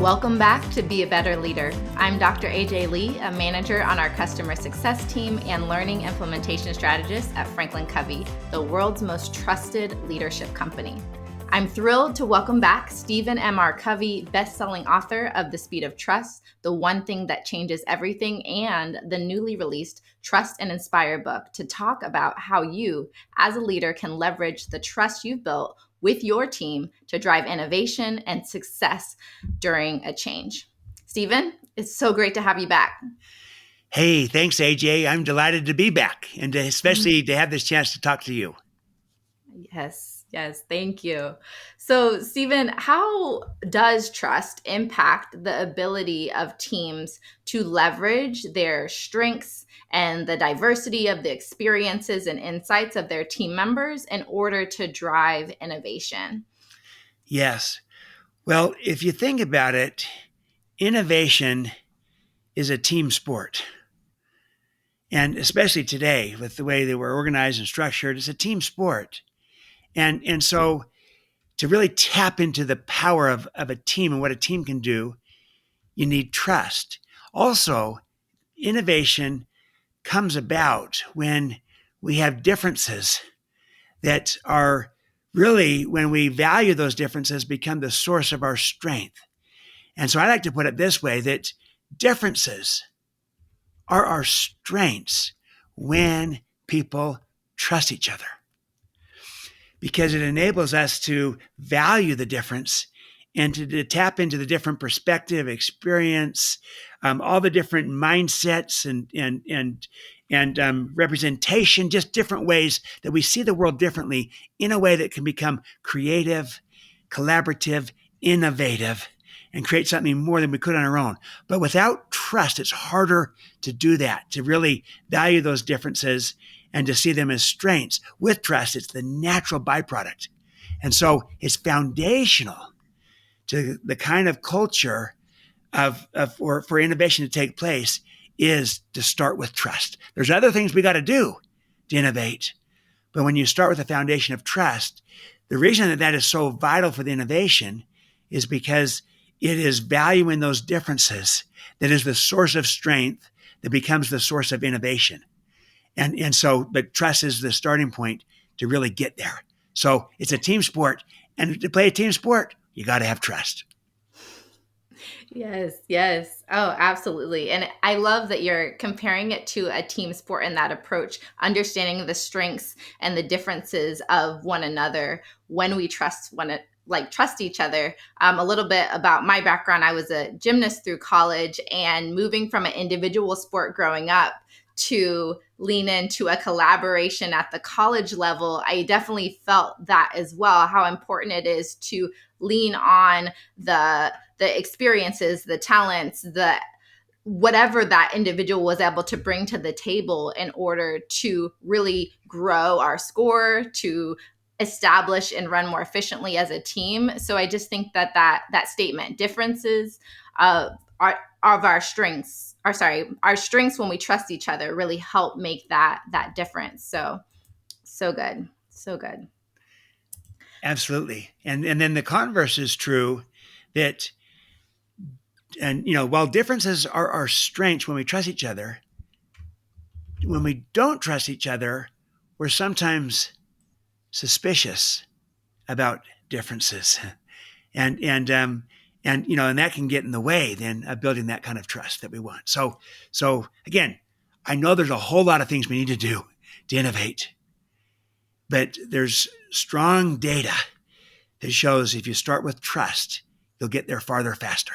Welcome back to Be a Better Leader. I'm Dr. AJ Lee, a manager on our customer success team and learning implementation strategist at Franklin Covey, the world's most trusted leadership company. I'm thrilled to welcome back Stephen M.R. Covey, best-selling author of The Speed of Trust, The One Thing That Changes Everything, and the newly released Trust and Inspire book to talk about how you, as a leader, can leverage the trust you've built with your team to drive innovation and success during a change. Stephen, it's so great to have you back. Hey, thanks, AJ. I'm delighted to be back and especially to have this chance to talk to you. Yes, thank you. So, Stephen, how does trust impact the ability of teams to leverage their strengths and the diversity of the experiences and insights of their team members in order to drive innovation? Yes. Well, if you think about it, innovation is a team sport. And especially today, with the way that we're organized and structured, it's a team sport. And so to really tap into the power of a team and what a team can do, you need trust. Also, innovation comes about when we have differences that are really, when we value those differences, become the source of our strength. And so I like to put it this way, that differences are our strengths when people trust each other, because it enables us to value the difference and to tap into the different perspective, experience, all the different mindsets and representation, just different ways that we see the world differently in a way that can become creative, collaborative, innovative, and create something more than we could on our own. But without trust, it's harder to do that, to really value those differences and to see them as strengths. With trust, it's the natural byproduct. And so it's foundational to the kind of culture for innovation to take place is to start with trust. There's other things we got to do to innovate. But when you start with a foundation of trust, the reason that is so vital for the innovation is because it is valuing those differences that is the source of strength that becomes the source of innovation. But trust is the starting point to really get there. So it's a team sport. And to play a team sport, you got to have trust. Yes. Oh, absolutely. And I love that you're comparing it to a team sport in that approach, understanding the strengths and the differences of one another when we trust each other. A little bit about my background. I was a gymnast through college, and moving from an individual sport growing up to lean into a collaboration at the college level, I definitely felt that as well, how important it is to lean on the experiences, the talents, the whatever that individual was able to bring to the table in order to really grow our score, to establish and run more efficiently as a team. So I just think that statement, differences are our strengths, our strengths when we trust each other, really help make that difference. So good. Absolutely. And then the converse is true, that while differences are our strengths when we trust each other, when we don't trust each other, we're sometimes suspicious about differences. And that can get in the way then of building that kind of trust that we want. So again, I know there's a whole lot of things we need to do to innovate, but there's strong data that shows if you start with trust, you'll get there farther, faster.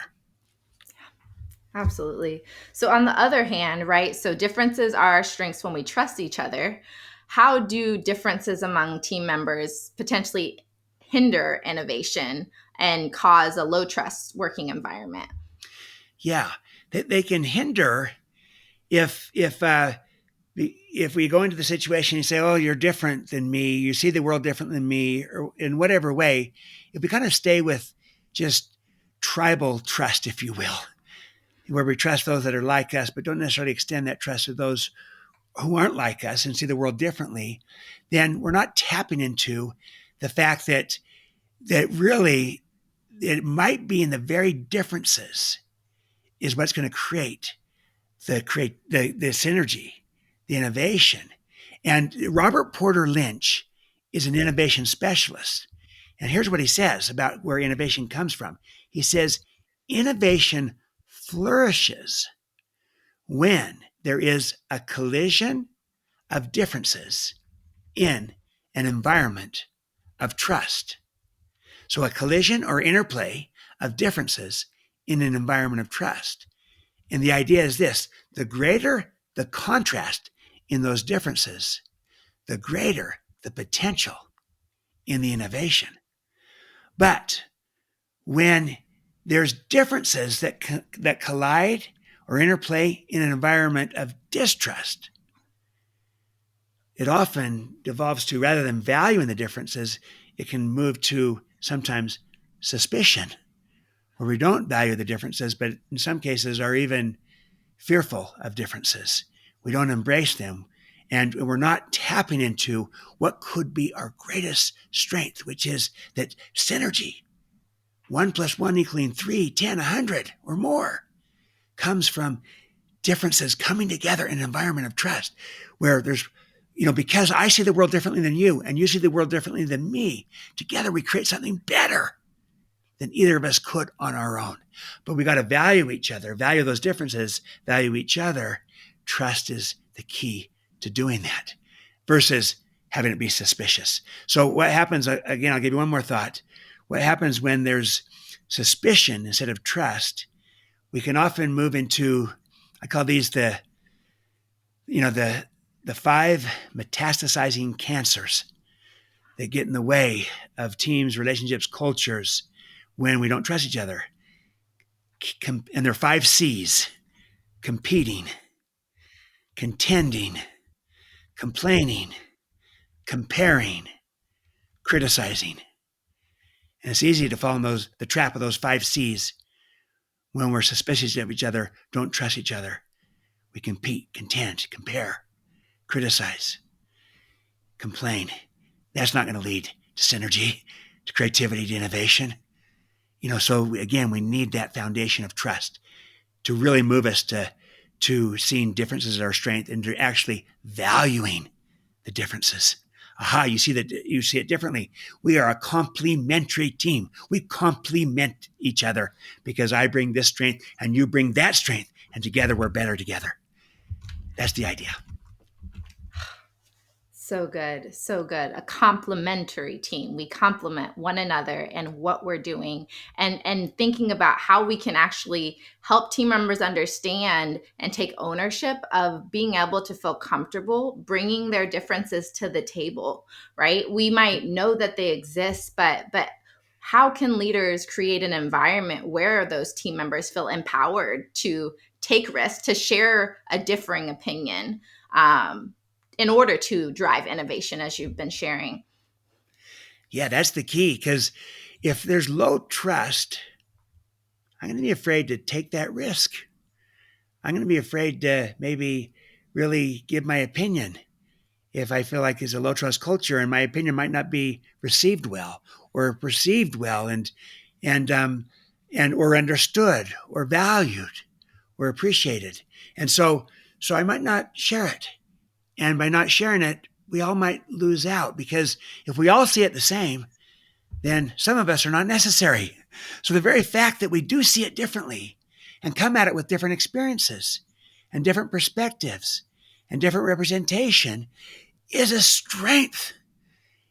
Absolutely. So on the other hand, right, so differences are our strengths when we trust each other. How do differences among team members potentially hinder innovation and cause a low trust working environment? Yeah, they can hinder if we go into the situation and say, oh, you're different than me, you see the world different than me, or in whatever way, if we kind of stay with just tribal trust, if you will, where we trust those that are like us, but don't necessarily extend that trust to those who aren't like us and see the world differently, then we're not tapping into the fact that really it might be in the very differences is what's going to create the synergy, the innovation. And Robert Porter Lynch is an innovation specialist. And here's what he says about where innovation comes from. He says, innovation flourishes when there is a collision of differences in an environment of trust. So, a collision or interplay of differences in an environment of trust. And the idea is this: the greater the contrast in those differences, the greater the potential in the innovation. But when there's differences that collide or interplay in an environment of distrust, it often devolves to, rather than valuing the differences, it can move to sometimes suspicion, where we don't value the differences, but in some cases are even fearful of differences. We don't embrace them. And we're not tapping into what could be our greatest strength, which is that synergy, 1 + 1 = 3, 10, 100 or more, comes from differences coming together in an environment of trust where there's, because I see the world differently than you and you see the world differently than me, together we create something better than either of us could on our own. But we got to value each other, value those differences, value each other. Trust is the key to doing that versus having it be suspicious. So what happens, again, I'll give you one more thought. What happens when there's suspicion instead of trust, we can often move into, I call these the 5 metastasizing cancers that get in the way of teams, relationships, cultures when we don't trust each other. And there are 5 C's: competing, contending, complaining, comparing, criticizing. And it's easy to fall in the trap of those 5 C's when we're suspicious of each other, don't trust each other. We compete, contend, compare, criticize, complain. That's not going to lead to synergy, to creativity, to innovation. So again, we need that foundation of trust to really move us to seeing differences as our strength and to actually valuing the differences. Aha, you see it differently. We are a complementary team. We complement each other because I bring this strength and you bring that strength, and together we're better together. That's the idea. So good. So good. A complementary team. We complement one another and what we're doing, and thinking about how we can actually help team members understand and take ownership of being able to feel comfortable bringing their differences to the table, right? We might know that they exist, but how can leaders create an environment where those team members feel empowered to take risks, to share a differing opinion? In order to drive innovation, as you've been sharing. Yeah, that's the key, because if there's low trust, I'm going to be afraid to take that risk. I'm going to be afraid to maybe really give my opinion if I feel like there's a low trust culture and my opinion might not be received well or perceived well and or understood or valued or appreciated. And so I might not share it. And by not sharing it, we all might lose out, because if we all see it the same, then some of us are not necessary. So the very fact that we do see it differently and come at it with different experiences and different perspectives and different representation is a strength.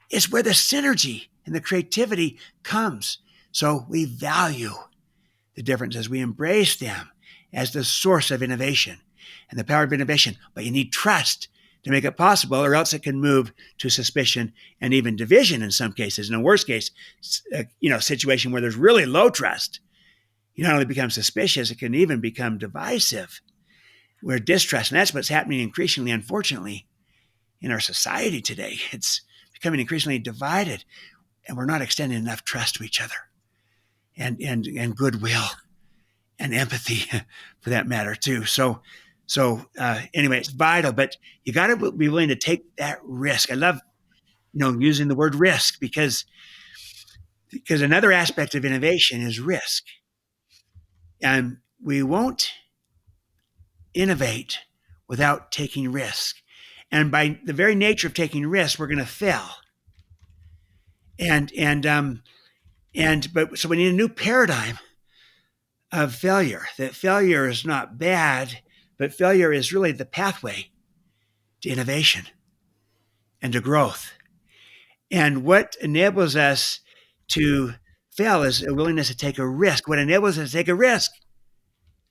It's where the synergy and the creativity comes. So we value the differences. We embrace them as the source of innovation and the power of innovation. But you need trust to make it possible, or else it can move to suspicion and even division in some cases. In a worst case, situation where there's really low trust, you not only become suspicious, it can even become divisive, where distrust, and that's what's happening increasingly, unfortunately, in our society today. It's becoming increasingly divided, and we're not extending enough trust to each other and goodwill and empathy for that matter too. So anyway, it's vital, but you got to be willing to take that risk. I love, using the word risk, because Because another aspect of innovation is risk. And we won't innovate without taking risk. And by the very nature of taking risks, we're going to fail. But so we need a new paradigm of failure. That failure is not bad, but failure is really the pathway to innovation and to growth. And what enables us to fail is a willingness to take a risk. What enables us to take a risk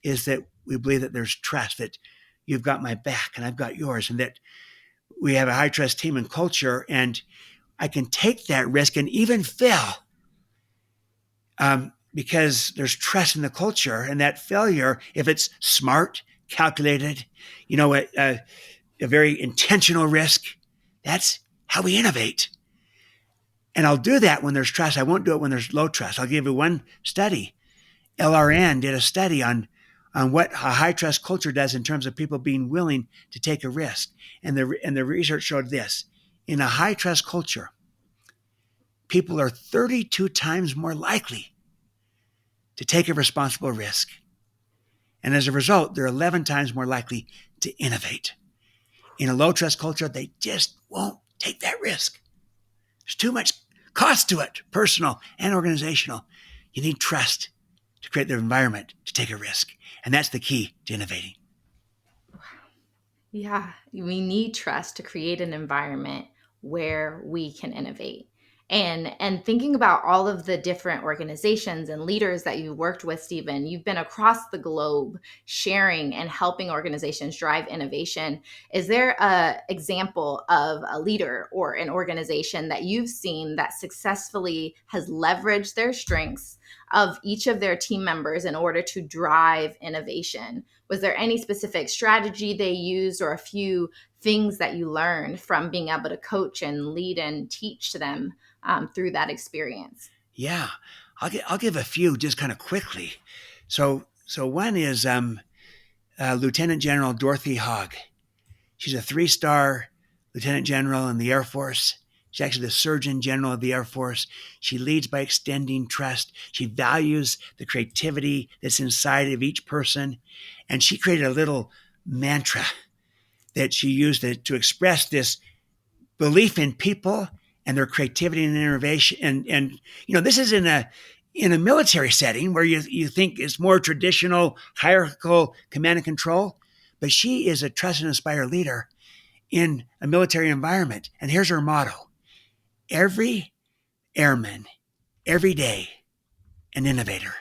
is that we believe that there's trust, that you've got my back and I've got yours, and that we have a high trust team and culture, and I can take that risk and even fail because there's trust in the culture. And that failure, if it's smart, calculated, a very intentional risk, that's how we innovate. And I'll do that when there's trust. I won't do it when there's low trust. I'll give you one study. LRN did a study on what a high trust culture does in terms of people being willing to take a risk. And the research showed this. In a high trust culture, people are 32 times more likely to take a responsible risk. And as a result, they're 11 times more likely to innovate. In a low trust culture, they just won't take that risk. There's too much cost to it, personal and organizational. You need trust to create the environment to take a risk. And that's the key to innovating. Yeah, we need trust to create an environment where we can innovate. And thinking about all of the different organizations and leaders that you've worked with, Stephen, you've been across the globe sharing and helping organizations drive innovation. Is there a example of a leader or an organization that you've seen that successfully has leveraged their strengths of each of their team members in order to drive innovation? Was there any specific strategy they used or a few things that you learned from being able to coach and lead and teach them through that experience? Yeah, I'll give a few just kind of quickly. So one is Lieutenant General Dorothy Hogg. She's a 3-star Lieutenant General in the Air Force. She's actually the Surgeon General of the Air Force. She leads by extending trust. She values the creativity that's inside of each person. And she created a little mantra that she used to express this belief in people and their creativity and innovation. And this is in a military setting where you think it's more traditional, hierarchical command and control. But she is a trust and inspire leader in a military environment. And here's her motto: every airman, every day, an innovator.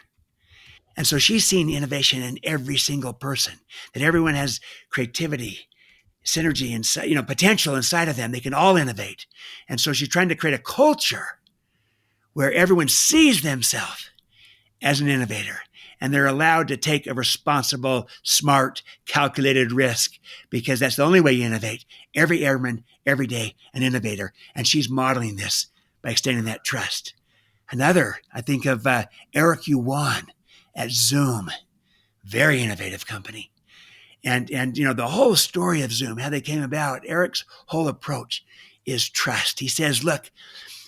And so she's seen innovation in every single person, that everyone has creativity, synergy, and potential inside of them. They can all innovate. And so she's trying to create a culture where everyone sees themselves as an innovator, and they're allowed to take a responsible, smart, calculated risk, because that's the only way you innovate. Every airman, every day, an innovator. And she's modeling this by extending that trust. Another, I think of Eric Yuan at Zoom, very innovative company. And the whole story of Zoom, how they came about, Eric's whole approach is trust. He says, look,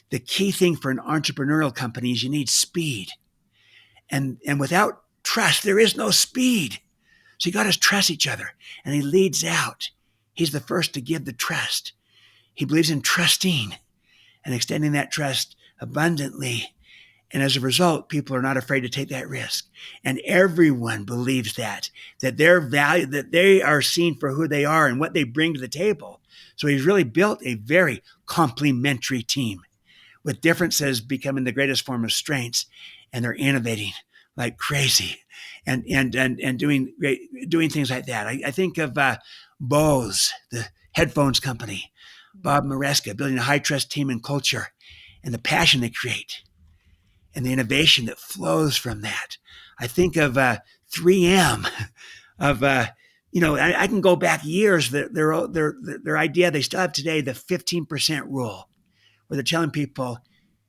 the key thing for an entrepreneurial company is you need speed. And without trust, there is no speed. So you got to trust each other. And he leads out. He's the first to give the trust. He believes in trusting and extending that trust abundantly. And as a result, people are not afraid to take that risk. And everyone believes that their value, that they are seen for who they are and what they bring to the table. So he's really built a very complementary team with differences becoming the greatest form of strengths. And they're innovating like crazy and doing things like that. I think of Bose, the headphones company, Bob Maresca, building a high trust team and culture, and the passion they create and the innovation that flows from that. I think of 3M, of I can go back years. Their idea they still have today, the 15% rule, where they're telling people,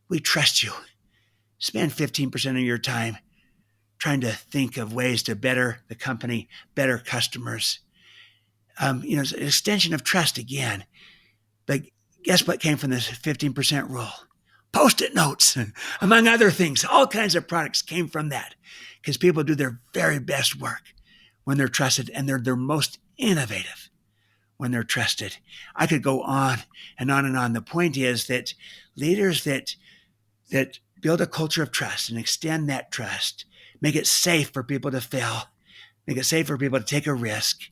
we trust you. Spend 15% of your time trying to think of ways to better the company, better customers. It's an extension of trust again. But guess what came from this 15% rule? Post-it notes, among other things. All kinds of products came from that because people do their very best work when they're trusted, and they're their most innovative when they're trusted. I could go on and on and on. The point is that leaders that build a culture of trust and extend that trust, make it safe for people to fail, make it safe for people to take a risk,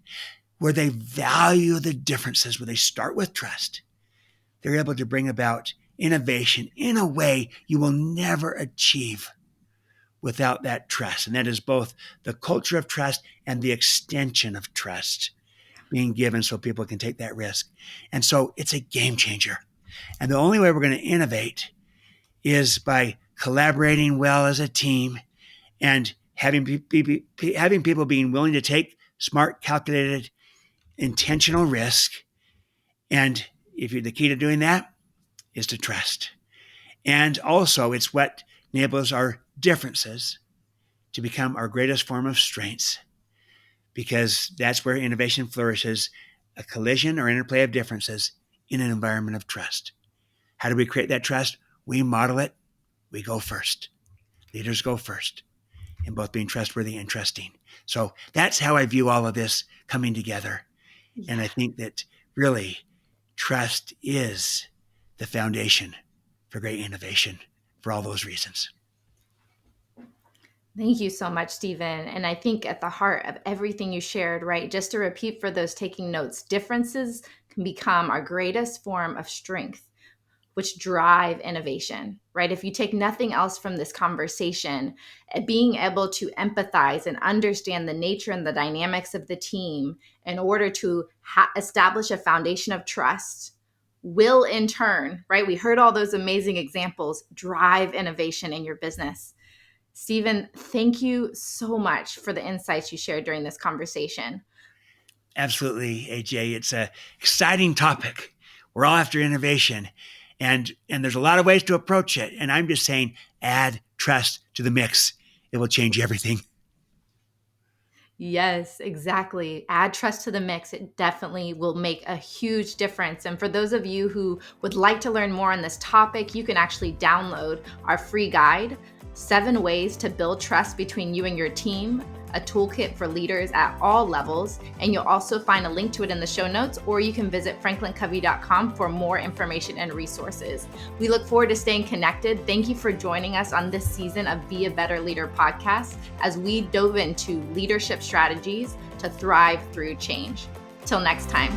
where they value the differences, where they start with trust, they're able to bring about innovation in a way you will never achieve without that trust. And that is both the culture of trust and the extension of trust being given so people can take that risk. And so it's a game changer. And the only way we're going to innovate is by collaborating well as a team and having people being willing to take smart, calculated, intentional risk. And the key to doing that is to trust. And also, it's what enables our differences to become our greatest form of strengths, because that's where innovation flourishes, a collision or interplay of differences in an environment of trust. How do we create that trust? We model it. We go first. Leaders go first in both being trustworthy and trusting. So that's how I view all of this coming together. Yeah. And I think that really trust is the foundation for great innovation for all those reasons. Thank you so much, Stephen. And I think at the heart of everything you shared, right, just to repeat for those taking notes, differences can become our greatest form of strength, which drive innovation, right? If you take nothing else from this conversation, being able to empathize and understand the nature and the dynamics of the team in order to establish a foundation of trust will in turn, right? We heard all those amazing examples, drive innovation in your business. Stephen, thank you so much for the insights you shared during this conversation. Absolutely, AJ. It's an exciting topic. We're all after innovation, and there's a lot of ways to approach it. And I'm just saying, add trust to the mix. It will change everything. Yes, exactly. Add trust to the mix. It definitely will make a huge difference. And for those of you who would like to learn more on this topic, you can actually download our free guide, 7 Ways to Build Trust Between You and Your Team, a toolkit for leaders at all levels. And you'll also find a link to it in the show notes, or you can visit franklincovey.com for more information and resources. We look forward to staying connected. Thank you for joining us on this season of Be a Better Leader podcast as we dove into leadership strategies to thrive through change. Till next time.